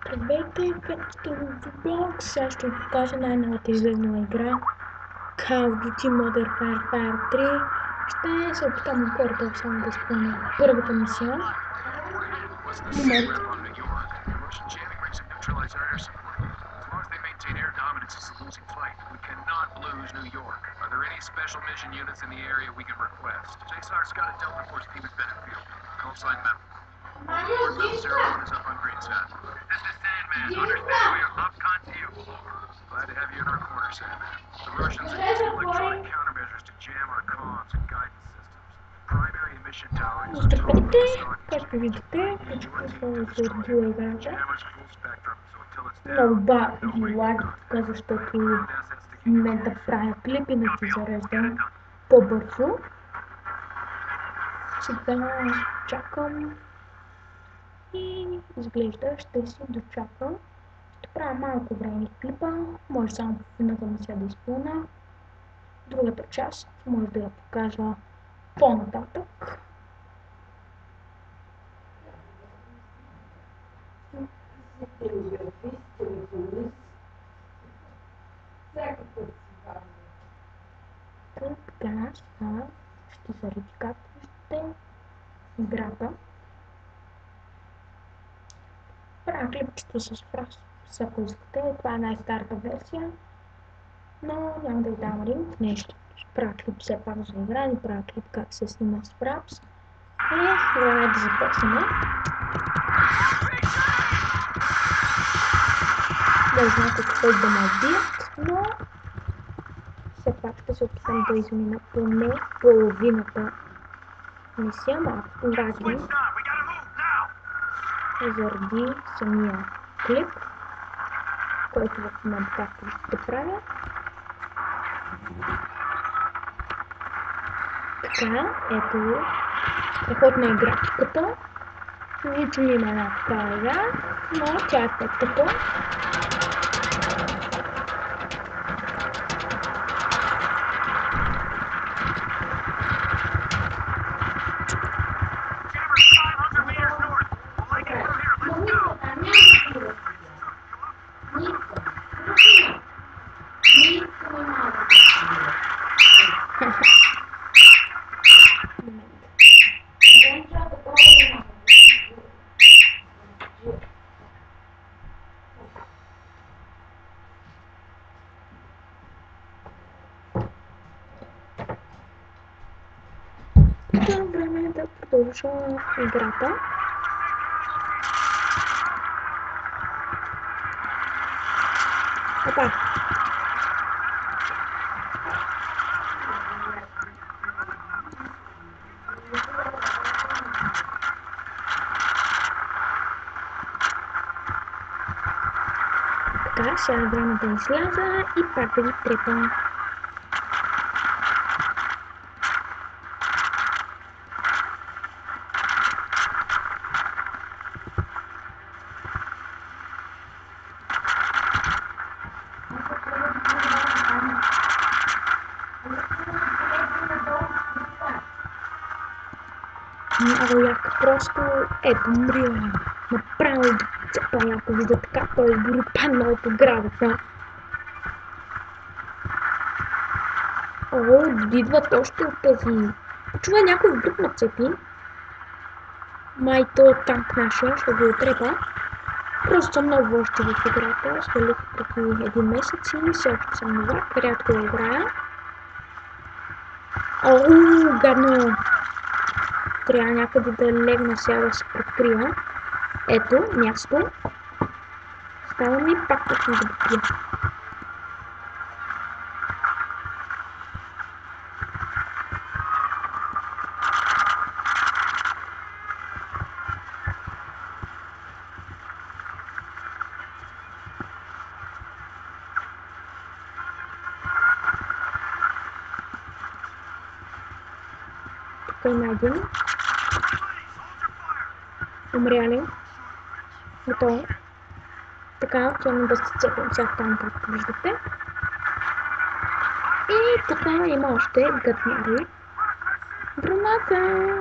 Здравейте, както сте в блог, сега ще ви покажа най-новата излезнала игра Call of Duty Modern Warfare 3. Ще се опитам горе-долу само да изпълня първата мисия. Момент. Glad to have you in our corner, Sandman. The Russians are using electronic countermeasures to jam our comms and guidance systems. Primary emission tower is a total Здравейте, stock както виждате, всичко се изредила играта. Jammers full spectrum, so until it's Много down, бавно лага тук, защото в момента правя клип и да се зарежда по-бързо. Сега чакам и изглежда ще си дочакам. Ще правя малко време клипа, може само в едната мисия да изпълня. Другата част може да я покажа по-нататък. Така, сега ще зареди, както виждате, играта. Правя клипчето с фраз, ако искате. Това е най-старата версия, но няма да ви дам линк. Нещо. Правя клип все пак за игра и правя клип как се снима с фрапс. И време да започнем. Не знам какво да ме убият, но все пак ще се опитам да измина поне половината мисия, малко поради заради самия клип, който в момента както ще правя. Така, ето преход на графиката. Звучи има една такава игра, но тя е по-тъпа. Време е да продължа играта. Опа! Така, сега е време да изляза и пак да ги трепам. Много яко, просто ето мрия, направо да цепа яко, виждате как той дори паднал по градата. О, идват още от тези. Чува някой друг ме цепи. Май то танк нашия ще го отрепа. Просто съм много още в играта, свалих преди един месец и все още съм новак, рядко я играя. Оу, гадно! Трябва някъде да легна сега да се прикрия. Ето, място. Става ми пак точно да попия. Тук има един. Умряли. Готово. Така, отиваме да се цепим сега там, както виждате. И така има още гътняри. Граната!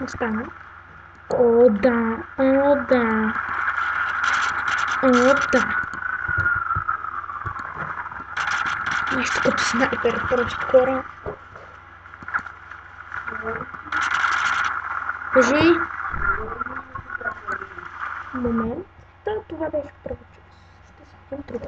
Остана. О, да! О, да! Да. Нещо като снайпер, просто хора. Кажи. Момент. Да, това беше първо част. Ще се видим